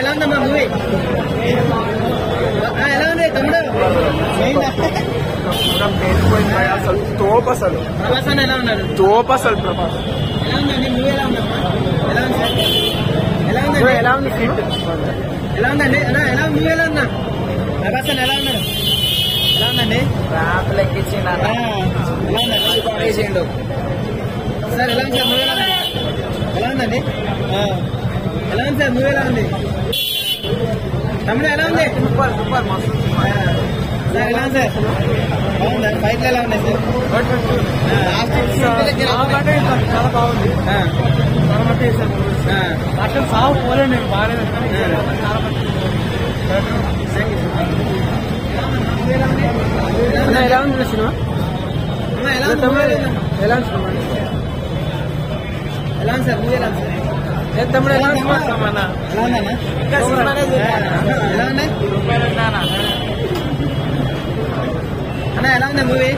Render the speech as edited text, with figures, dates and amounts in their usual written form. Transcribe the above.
ఎలా ఉందమ్మా మూవీ? ఎలా ఉంది తమ్ముడు? అసలు తోపు అసలు ప్రభాస్ అన్న ఎలా ఉన్నారు? తోపు అసలు ప్రభాస్ ఎలా ఉందండి మూవీ? ఎలా ఉందమ్మా? ఎలా ఉంది సార్? ఎలా ఉందండి? ఎలా ఉంది ఫిట్ ఎలా ఉందండి అన్న? ఎలా మూవీ ఎలా ఉందా? ప్రభాస్ అన్న ఎలా ఉన్నారు? ఎలా ఉందండి? ర్యాప్ లెక్కించిండు ఎలా ఉందండి సార్? ఎలా ఉంది సార్ మూవీ? ఎలా ఉంది? ఎలా ఉందండి? ఎలా ఉంది సార్ మూవీ? ఎలా ఉంది తమ్ముడు? ఎలా ఉంది? సూపర్ సూపర్ మస్తు సార్ ఎలా ఉంది సార్? బాగుందా? ఫైట్లు ఎలా ఉన్నాయి సార్? చాలా బాగుంది అసలు సాగు పోలేండి బాగానే ఎలా ఉంది సినిమా? ఎలా ఉంది మూవీ? ఎలా ఉంది సినిమా? ఎలా ఉంది సార్ మూవీ? ఎలా ఉంది సార్? తమ్ముడు ఎలా ఉంది? ఎలా ఉందన్నా? ఎలా ఉన్నాయి అన్న? ఎలా ఉంది మూవీ?